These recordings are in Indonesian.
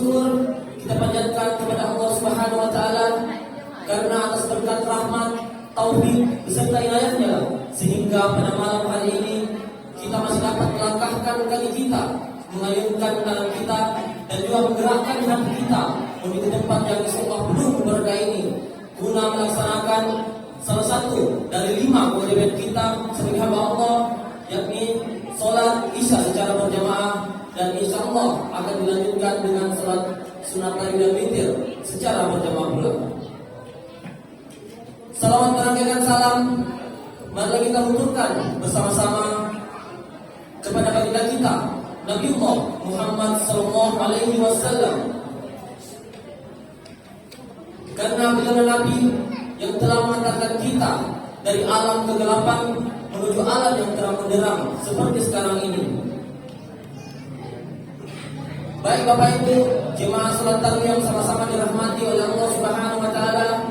syukur kita panjatkan kepada Allah Subhanahu wa taala karena atas berkat rahmat, taufik beserta inayahnya sehingga pada malam hari ini kita masih dapat melangkahkan kaki kita, mengayunkan tangan kita dan juga menggerakkan hati kita menuju tempat yang insyaallah penuh berkah ini guna melaksanakan salah satu dari 5 kewajiban kita sebagai hamba Allah, yakni sholat isya secara berjamaah, dan insyaallah akan dilanjutkan dengan sholat sunat tarawih dan witir secara berjamaah pula. Salawat dan salam mari kita luncurkan bersama-sama kepada baginda kita Nabiullah Muhammad sallallahu alaihi wasallam, karena beliau Nabi yang telah mengantarkan kita dari alam kegelapan menuju alam yang terang benderang seperti sekarang ini. Baik Bapak Ibu, jemaah salat tarawih yang sama-sama dirahmati oleh Allah Subhanahu wa taala,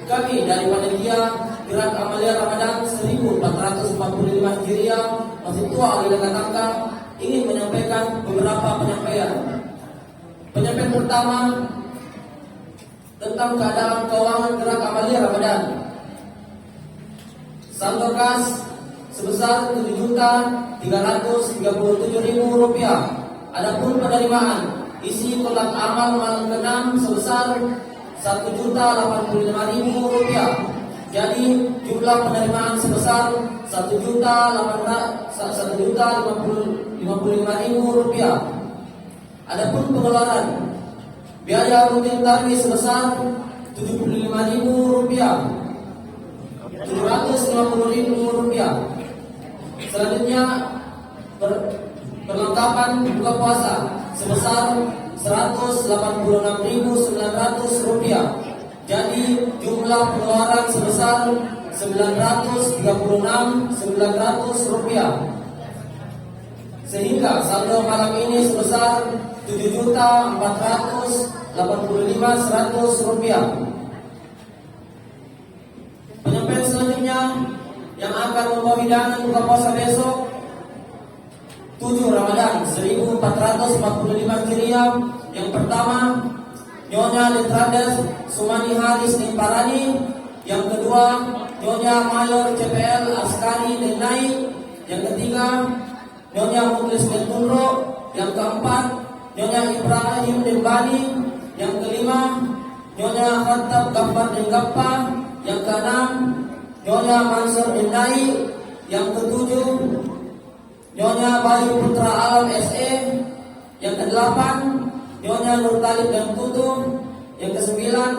kami dari panitia Gerak Amalia Ramadan 1445 Hijriah Masjid Tua Ali Katangka ingin menyampaikan beberapa penyampaian. Penyampaian pertama tentang keadaan keuangan Gerak Amalia Ramadan. Saldo kas sebesar Rp7.337.000. Adapun penerimaan isi kotak amal malam ke-6 sebesar Rp1.085.000. Jadi jumlah penerimaan sebesar Rp1.055.000. Adapun pengeluaran biaya rutin tarawih sebesar Rp75.000, Rp750.000. Selanjutnya perlengkapan buka puasa sebesar Rp186.900. Jadi jumlah pengeluaran sebesar Rp936.900. Sehingga saldo malam ini sebesar Rp7.485.100. Penyampaian selanjutnya yang akan membawa hidangan buka puasa besok 7 Ramadan 1445 Hijriah. Yang pertama, Nyonya Letrandes Sumani Haris Nimparani. Yang kedua, Nyonya Mayor CPL Askari Denai. Yang ketiga, Nyonya Muklis Dentunro. Yang keempat, Nyonya Ibrahim Dembani. Yang kelima, Nyonya Khattab Gampar Denggappa. Yang keenam, Nyonya Mansur Denai. Yang ketujuh, Nyonya Bayu Putra Alam SE. Yang kedelapan, Nyonya Nur Talib dan Tutum. Yang kesembilan,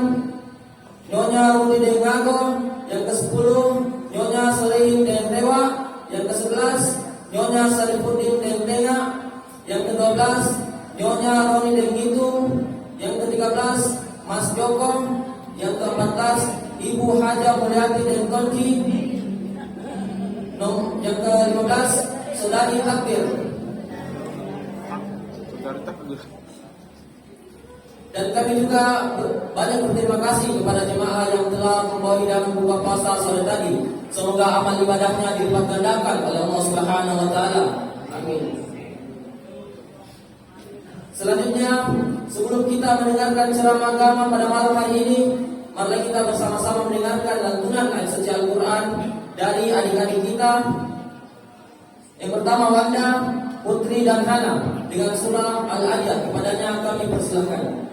Nyonya Rudi Dengago. Yang kesepuluh, Nyonya Salehin Dentewa. Yang kesebelas, Nyonya Salifuddin Dentenga. Yang kedua-belas, Nyonya Roni Dengitung. Yang ke-13, Mas Joko. Yang ke-14, Ibu Haja Mulyati Denkonki. Yang ke-15, Saudari Takbir. Dan kami juga banyak berterima kasih kepada jemaah yang telah membawa hidangan buka puasa sore tadi. Semoga amal ibadahnya dilipat gandakan oleh Allah Subhanahu wa taala. Amin. Selanjutnya, sebelum kita mendengarkan ceramah agama pada malam hari ini, mari kita bersama-sama mendengarkan lantunan ayat suci Al-Qur'an dari adik-adik kita. Yang pertama, Wanda, Putri dan Hana dengan surah Al-Adiyat. Kepadanya kami persilahkan.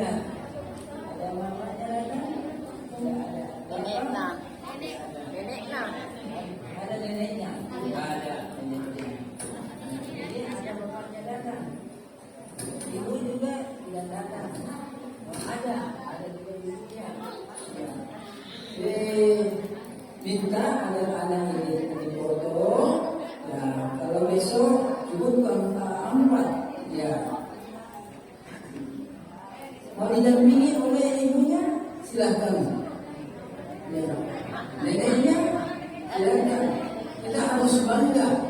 Ada. Ada mamanya ada? Tidak ada. Nenek lah. Nenek lah. Ada neneknya? Tidak ada neneknya. Jadi ada bapaknya datang. Ibu juga tidak datang. Ada juga ibunya. Minta anak-anak ini dipoto. Ya, kalau besok cukup angka 4. Ya. Mau didampingi oleh ibunya, silakan. Ya. Neneknya, silakan. Kita harus bangga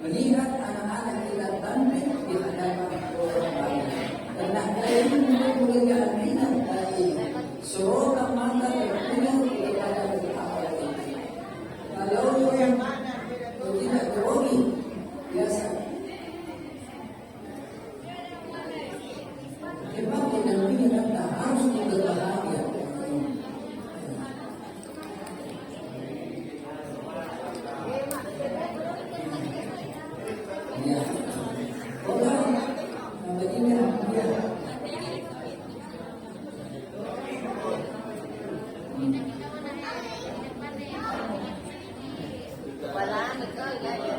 melihat anak-anak kita tampil di hadapan orang lain. Karena ini merupakan minat dari seorang mata berguna kepada berapa ini. Kalau yang tidak grogi, biasa. Memang didampingi dan harus berbahagia. Ya, orang begini dia. Wala ito ya. Ya.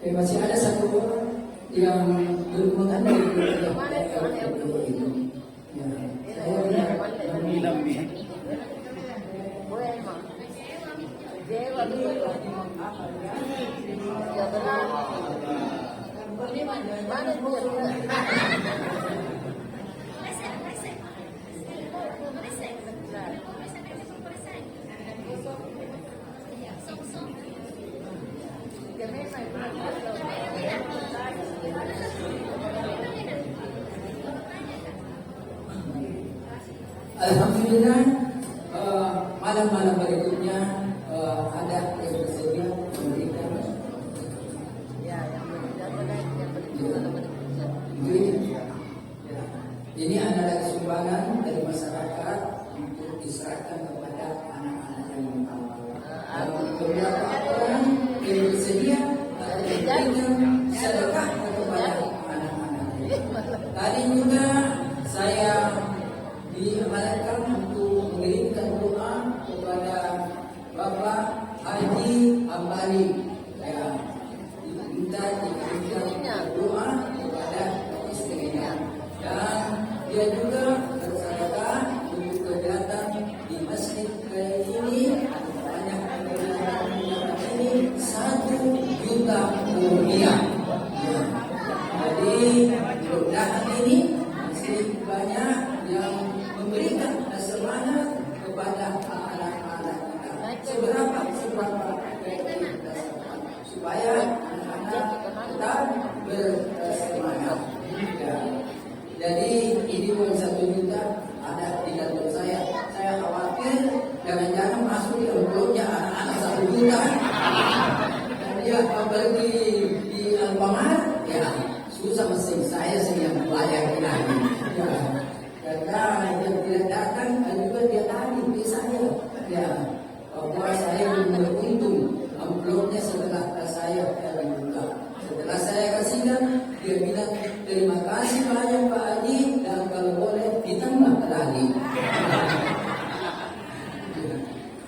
Masih ada satu orang yang belum mengenal ini. Ya, saya lihat Bueno. Lleva dulu. Ya benar. Mana dia? Alhamdulillah, malam-malam berikutnya ada yang bersedia memberikan Ya, yang berikutnya. duit. Ya. Ini adalah sumbangan dari masyarakat untuk diserahkan kepada anak-anak yang mampu. Beberapa orang yang bersedia memberikan sedekah kepada anak-anak. Tadi juga saya diamanatkan untuk mengirimkan doa kepada Bapak Haji Ambali. Ya, diminta dikirimkan doa kepada istrinya, dan dia juga bersedekah untuk kegiatan di masjid ini banyak kegiatan ini 1 juta rupiah. Ya. Jadi mudah-mudahan ini masih banyak yang memberikan semangat kepada anak-anak kita. Seberapa kita supaya anak-anak tetap bersemangat. Ya. Jadi ini uang 1 juta ada di kantong saya. Saya khawatir jangan-jangan masuk di envelopnya anak-anak 1 juta. Dia pergi di Alfamart, ya susah mesin saya yang bayar lagi. Ya. Karena yang tidak datang juga dia tadi di saya. Ya, bahwa saya belum beruntung. Amplopnya setelah saya buka. Setelah saya kasihkan, dia bilang terima kasih banyak Pak Haji, dan kalau boleh ditambah lagi.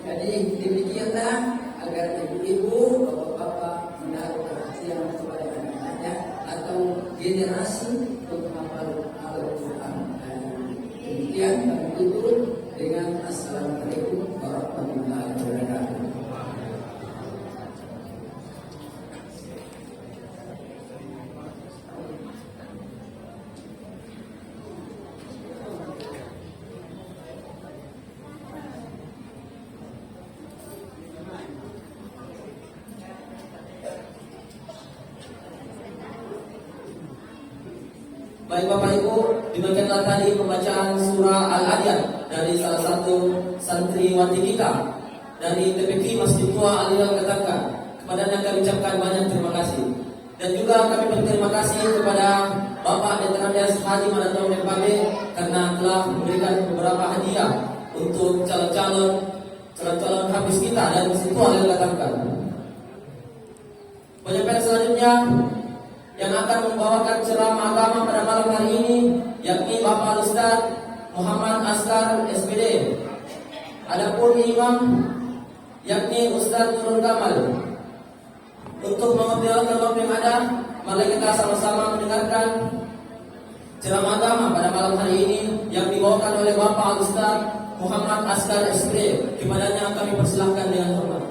Jadi demikianlah agar ibu-ibu, bapak-bapak menaruh perhatian kepada anak-anaknya atau generasi penghafal Al-Quran. Demikian kami tutup dengan Assalamualaikum warahmatullahi wabarakatuh. Baik Bapak Ibu, demikianlah tadi pembacaan surah Al-Adiyat dari salah satu santriwati kita dari TPQ Masjid Tua Aliwal Ketangka. Kepadanya kami ucapkan banyak terima kasih. Dan juga kami berterima kasih kepada Bapak Letrandes Haji Manantong MPB karena telah memberikan beberapa hadiah untuk calon-calon habis kita dari Masjid Tua Aliwal Ketangka. Penyampaian selanjutnya yang akan membawakan ceramah agama pada malam hari ini yakni Bapak Ustaz Muhammad Askar SPD. Adapun imam yakni Ustaz Nurul Kamal. Untuk mengoptimalkan waktu yang ada, mari kita sama-sama mendengarkan ceramah agama pada malam hari ini yang dibawakan oleh Bapak Ustaz Muhammad Askar SPD. Kepadanya kami persilahkan dengan hormat.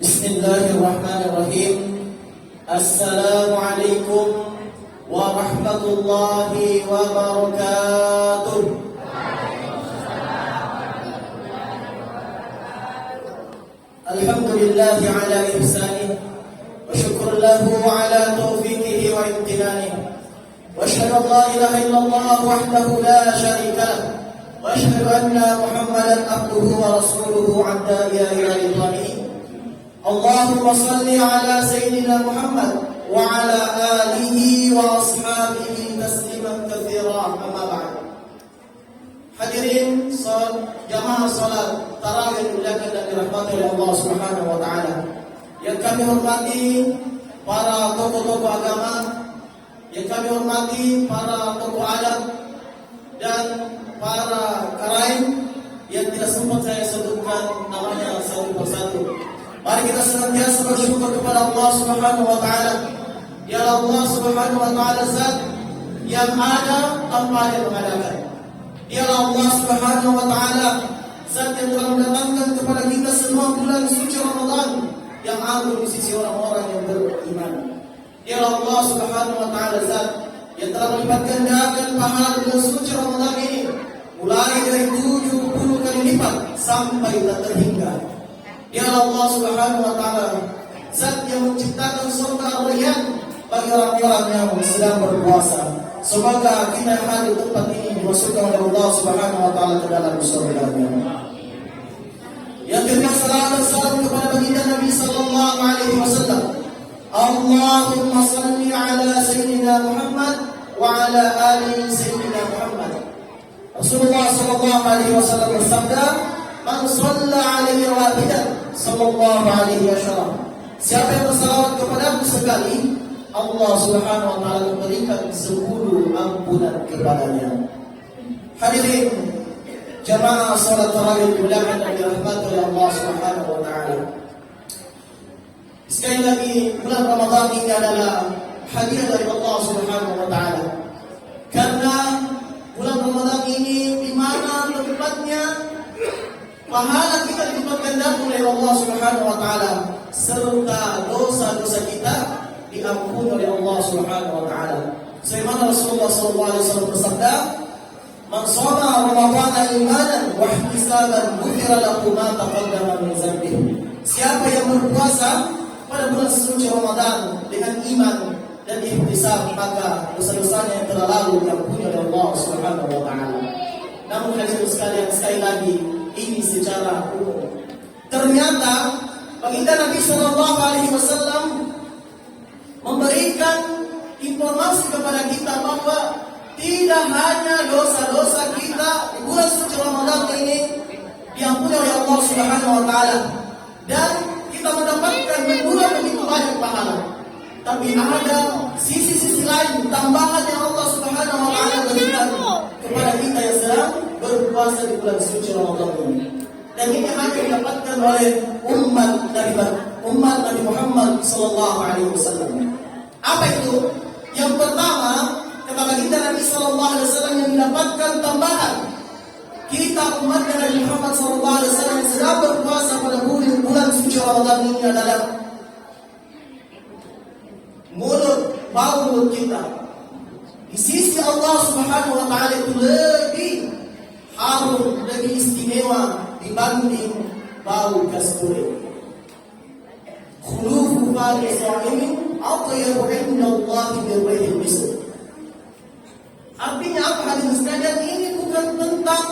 Bismillahirrahmanirrahim. Assalamualaikum warahmatullahi wabarakatuh. Alhamdulillahi ala ihsanih wa syukur lahu ala taufiqihi wa imtinanih. Wa asyhadu an la ilaha illallah wahdahu la syarika lah. Wa asyhadu anna Muhammadan abduhu wa rasuluhu adda ila ridwanihi. Allahumma salli ala Sayyidina Muhammad wa ala alihi wa ashabihi tasliman katsiran, amma ba'd. Hadirin jamaah salat tarawih dimuliakan dan dirahmati oleh Allah Subhanahu wa taala. Yang kami hormati para tokoh-tokoh agama, yang kami hormati para tokoh adat dan para karain yang tidak sempat saya sebutkan namanya satu persatu. Mari kita senantiasa bersyukur kepada Allah Subhanahu wa taala. Ya Allah Subhanahu wa taala zat yang ada tanpa ada yang mengadakan. Ya Allah Subhanahu wa taala zat yang telah mendatangkan kepada kita semua bulan suci Ramadan yang agung di sisi orang-orang yang beriman. Ya Allah Subhanahu wa taala zat yang telah melipat gandakan pahala bulan suci Ramadan ini mulai dari 70 kali lipat sampai tak terhingga. Ya Allah Subhanahu wa taala zat yang menciptakan surga Rayyan bagi orang-orang yang sedang berpuasa. Semoga kita hadir tempat ini dimasukkan oleh Allah Subhanahu wa taala ke dalam surga-Nya. Yang kedua, salawat dan salam kepada baginda Nabi sallallahu alaihi wasallam. Allahumma salli ala Sayyidina Muhammad wa ala ali Sayyidina Muhammad. Rasulullah sallallahu alaihi wasallam bersabda, "Man shalla alaihi wahidan sallallahu alaihi wasallam." Siapa yang bersalawat kepadaku sekali, Allah Subhanahu wa taala memberikan 10 ampunan kepadanya. Hadirin jamaah salat tarawih dimuliakan dan dirahmati oleh Allah Subhanahu wa taala. Sekali lagi, bulan Ramadan ini adalah hadiah dari Allah Subhanahu wa taala. Karena bulan Ramadan ini di mana tempatnya pahala kita dilipat gandakan oleh Allah Subhanahu wa taala serta dosa-dosa kita diampuni oleh Allah Subhanahu wa taala. Sebagaimana Rasulullah sallallahu alaihi wasallam bersabda, "Man shoma Ramadhana imanan wa ihtisaban ghufira lahu ma taqaddama min dhanbihi." Siapa yang berpuasa pada bulan suci Ramadan dengan iman dan ihtisab, maka dosa-dosanya yang telah lalu diampuni oleh Allah Subhanahu wa taala. Namun hadirin sekalian, sekali lagi ini secara umum. Ternyata baginda Nabi sallallahu alaihi wasallam memberikan informasi kepada kita bahwa tidak hanya dosa-dosa kita di bulan suci Ramadan ini diampuni oleh Allah Subhanahu wa taala dan kita mendapatkan berbulan begitu banyak pahala. Tapi ada sisi-sisi lain tambahan yang Allah Subhanahu wa taala berikan kepada kita yang sedang berpuasa di bulan suci Ramadan ini. Dan ini hanya didapatkan oleh umat Nabi Muhammad sallallahu alaihi wasallam. Apa itu? Yang pertama, kata baginda Nabi sallallahu alaihi wasallam yang mendapatkan tambahan. Kita umat Nabi Muhammad sallallahu alaihi wasallam yang sedang berpuasa pada bulan suci Ramadan ini adalah mulut bau mulut kita. Di sisi Allah Subhanahu wa taala itu lebih harum, lebih istimewa dibanding bau kasturi. Khulufu fari sha'imin atyabu 'inda Allah min rihil misk. Artinya apa hadirin sekalian, ini bukan tentang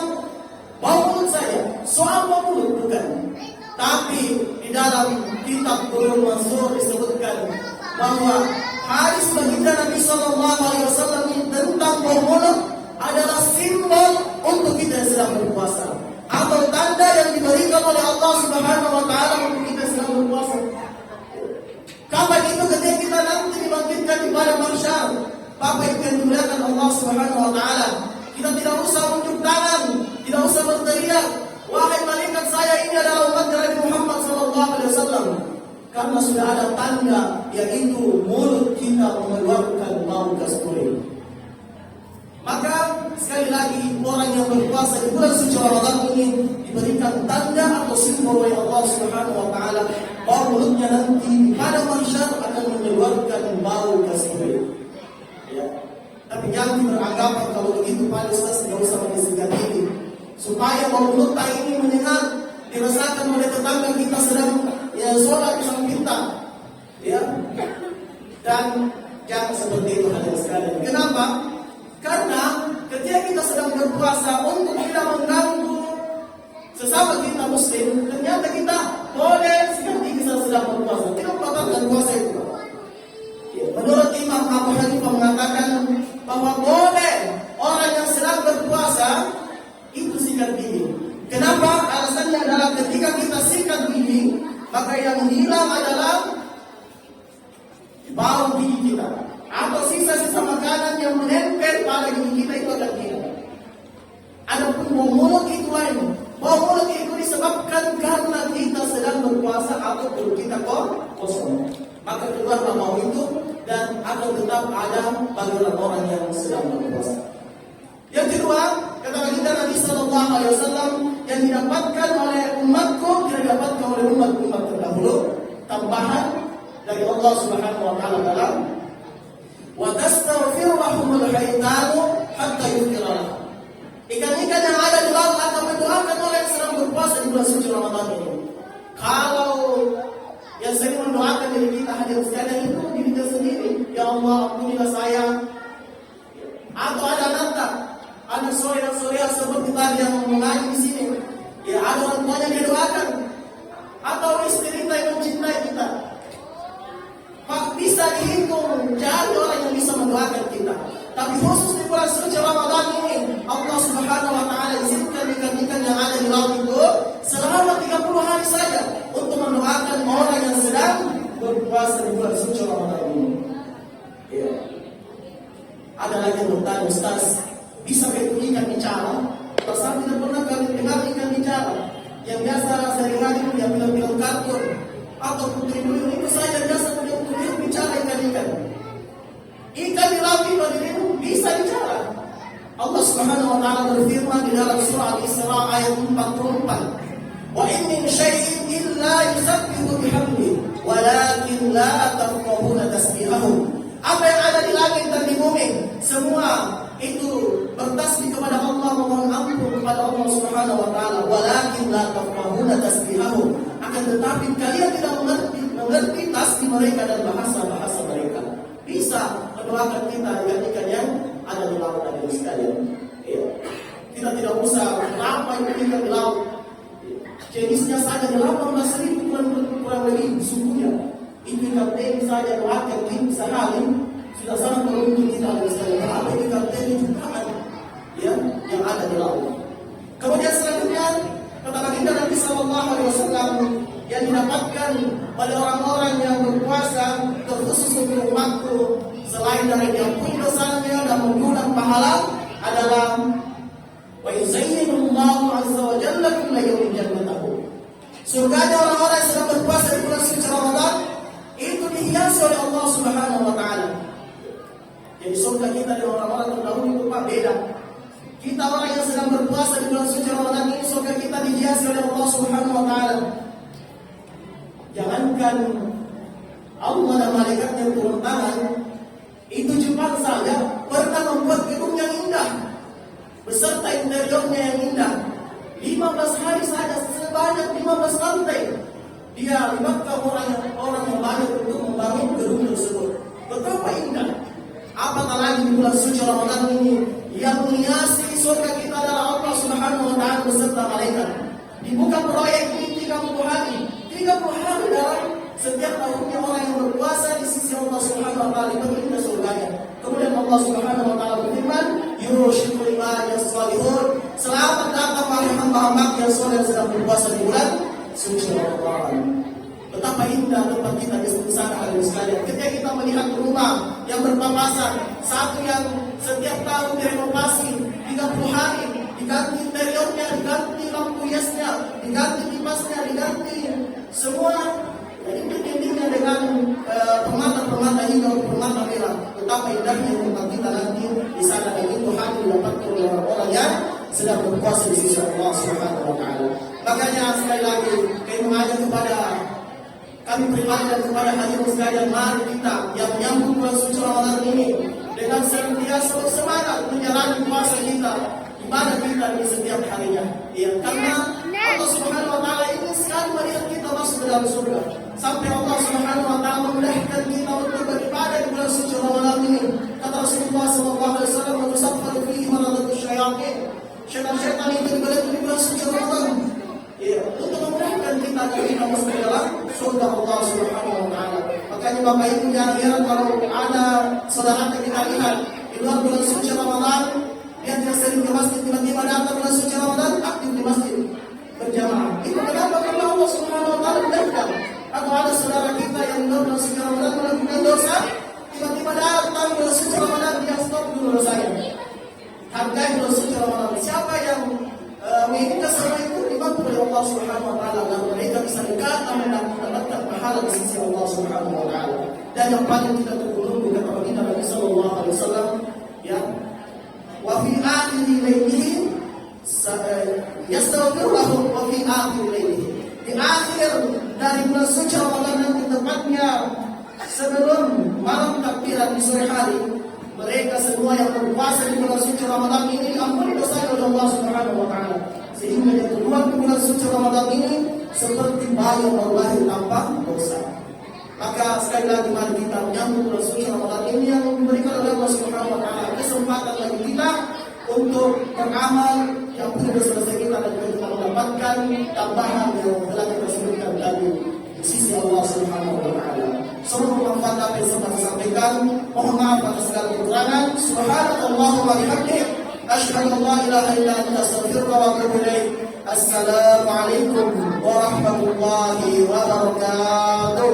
bau mulut saya, soal bau mulut bukan. Tapi di dalam kitab Qur'an Mansur disebutkan bahwa hadis baginda Nabi sallallahu alaihi wasallam tentang bau mulut adalah simbol untuk kita yang sedang berpuasa, atau tanda yang diberikan oleh Allah Subhanahu wa taala untuk kita sedang berpuasa. Kapan itu? Ketika kita nanti dibangkitkan di padang mahsyar. Bapak Ibu yang dimuliakan Allah Subhanahu wa taala, kita tidak usah unjuk tangan, tidak usah berteriak, wahai malaikat saya ini adalah umat Nabi Muhammad sallallahu alaihi wasallam. Karena sudah ada tanda, yaitu mulut kita mengeluarkan bau kasturi. Maka sekali lagi, orang yang berpuasa di bulan suci Ramadan ini diberikan tanda atau simbol oleh Allah Subhanahu wa taala bahwa mulutnya nanti pada mahsyar akan mengeluarkan bau kasturi. Ya. Tapi jangan beranggapan kalau begitu Pak Ustaz tidak usah mengisahkan ini, supaya bau mulut ini menyengat dirasakan oleh tetangga kita sedang sholat bersama kita, ya. Dan jangan seperti itu hadirin sekalian. Kenapa? Karena ketika kita sedang berpuasa, untuk tidak mengganggu sesama kita muslim, ternyata kita boleh sekali kita sedang berpuasa, tidak membatalkan puasa itu. Ya, menurut Imam Abu Hanifah mengatakan bahwa boleh orang yang sedang berpuasa itu sikat gigi. Kenapa? Alasannya adalah ketika kita sikat gigi, maka yang hilang adalah bau gigi kita, atau sisa-sisa makanan yang menempel pada gigi kita itu akan hilang. Adapun bau mulut itu lain. Bau mulut itu disebabkan karena kita sedang berpuasa atau perut kita kosong. Maka keluarlah bau itu dan akan tetap ada bagi orang yang sedang berpuasa. Yang kedua, kata baginda Nabi sallallahu alaihi wasallam, yang didapatkan oleh umatku tidak didapatkan oleh umat-umat terdahulu, tambahan dari Allah Subhanahu wa taala dalam wa tastaghfiru lahumul haitanu hatta yughfira. Ikan-ikan yang ada di laut akan mendoakan orang yang sedang berpuasa di bulan suci Ramadan ini. Kalau yang sering mendoakan diri kita hadirin sekalian itu dirinya sendiri, ya Allah ampunilah saya. Atau ada anak sore dan sorea seperti tadi yang mengaji di sini, ya ada orang tuanya dia doakan, atau istri kita yang mencintai kita. Pak, bisa dihitung jari orang yang bisa mendoakan kita. Tapi khusus di bulan suci Ramadan ini, Allah Subhanahu wa taala izinkan ikan-ikan yang ada di laut itu selama 30 hari saja untuk mendoakan orang yang sedang berpuasa di bulan suci Ramadan ini. Ya. Ada lagi yang bertanya, Ustaz, bisa itu ikan bicara? Saya tidak pernah kali dengar ikan bicara. Yang biasa sehari-hari dia film-film kartun atau putri duyung itu saja biasa untuk bicara ikan-ikan. Ikan di laut itu bisa bicara. Allah Subhanahu wa taala berfirman di dalam surah Al-Isra ayat 44. Wa in min syai'in illa yusabbihu bihamdihi walakin la tafqahuna tasbihahum. Apa yang ada di langit dan di bumi semua itu bertasbih kepada Allah, memohon ampun kepada Allah Subhanahu wa taala. Walakin la tafqahuna tasbihahum. Akan tetapi kalian tidak mengerti tasbih mereka dan bahasa-bahasa mereka. Bisa mendoakan kita ikan yang ada di laut dan di sekalian. Ya. Kita tidak usah berapa ikan di laut. Jenisnya saja 18.000 kurang lebih sukunya. Itu ikan teri saja doakan di sehari sudah sangat beruntung kita di sekalian. Apa ikan teri jutaan ya yang ada di laut. Kemudian selanjutnya kata baginda Nabi sallallahu alaihi wasallam yang didapatkan oleh orang-orang yang berpuasa terkhusus untuk waktu selain dari diampuni dosanya dan mendulang pahala adalah wa yuzayyinullahu azza wa jalla kulla yawmin jannatahu. Surganya orang-orang yang sedang berpuasa di bulan suci Ramadan itu dihiasi oleh Allah Subhanahu wa taala. Jadi surga kita dengan orang-orang terdahulu itu Pak beda. Kita orang yang sedang berpuasa di bulan suci Ramadan ini surga kita dihiasi oleh Allah Subhanahu wa taala. Jangankan Allah dan malaikatnya turun tangan, Itu Jepang saja pernah membuat gedung yang indah beserta interiornya yang indah. 15 hari saja sebanyak 15 lantai. Dia libatkan orang yang banyak untuk membangun gedung tersebut. Betapa indah. Apatah lagi di bulan suci Ramadan ini yang menghiasi surga kita adalah Allah Subhanahu wa taala beserta malaikat. Dibuka proyek ini 30 hari. 30 hari dalam setiap tahunnya orang yang berpuasa di sisi Allah Subhanahu wa taala itu surganya. Kemudian Allah Subhanahu wa taala berfirman, "Yushikul ibadah salihun." Selamat datang wahai hamba-hamba yang soleh yang sedang berpuasa di bulan suci Ramadan. Betapa indah tempat kita di sana hadirin sekalian. Ketika kita melihat rumah yang berpapasan, satu yang setiap tahun direnovasi 30 hari, diganti interiornya, diganti lampu hiasnya, diganti kipasnya, diganti semua dinding-dindingnya dengan permata-permata hijau, permata merah. Betapa indahnya tempat kita nanti di sana, dan itu hanya didapatkan oleh orang-orang yang sedang berpuasa di sisi Allah Subhanahu wa taala. Makanya sekali lagi kami mengajak kepada kami pribadi dan kepada hadirin sekalian, mari kita yang menyambut bulan suci Ramadan ini dengan senantiasa bersemangat menjalani puasa kita, ibadah kita di setiap harinya. Ya, karena Allah Subhanahu wa taala ingin sekali melihat kita masuk ke dalam surga. Sampai Allah Subhanahu wa taala memudahkan kita untuk beribadah di bulan suci Ramadan ini. Kata Rasulullah sallallahu alaihi wasallam, "Musaffaru fihi maradatu syayatin." Syaitan-syaitan itu dibalik di bulan suci Ramadan. Ya, untuk memudahkan kita agar kita masuk ke dalam surga Allah Subhanahu wa taala. Makanya Bapak Ibu jangan heran kalau ada saudara kita lihat di luar bulan suci Ramadan, dia tidak sering ke masjid, tiba-tiba datang bulan suci Ramadan aktif di masjid berjamaah. Itu kenapa? Karena Allah Subhanahu wa taala mudahkan. Atau ada saudara kita yang di luar bulan suci Ramadan melakukan dosa, tiba-tiba datang bulan suci Ramadan, dia stop dulu dosanya. Hargai bulan suci Ramadan. Siapa yang menginginkan semua itu dibantu oleh Allah Subhanahu wa taala, dan mereka bisa dekat dan mendapatkan pahala di sisi Allah Subhanahu wa taala. Dan yang paling kita tunggu kata baginda Nabi sallallahu alaihi wasallam, ya, wa fi akhir lailihi yastaghfiru lahum wa fi akhir lailihi. Di akhir dari bulan suci Ramadan nanti, tepatnya sebelum malam takbiran di sore hari, mereka semua yang berpuasa di bulan suci Ramadan ini ampuni dosa oleh Allah Subhanahu wa taala. Sehingga yang keluar di bulan suci Ramadan ini seperti bayi yang baru lahir tanpa dosa. Maka sekali lagi mari kita menyambut bulan suci Ramadan ini yang diberikan oleh Allah Subhanahu wa taala kesempatan bagi kita untuk beramal yang punya dosa-dosa kita, dan kita mendapatkan tambahan yang telah kita sebutkan tadi di sisi Allah Subhanahu wa taala. Semoga bermanfaat apa yang sempat disampaikan. Mohon maaf atas segala kekurangan. Subhanallahumma wa bihamdihi, asyhadu an la ilaha illa anta, astaghfiruka wa atubu ilaik. Assalamualaikum warahmatullahi wabarakatuh.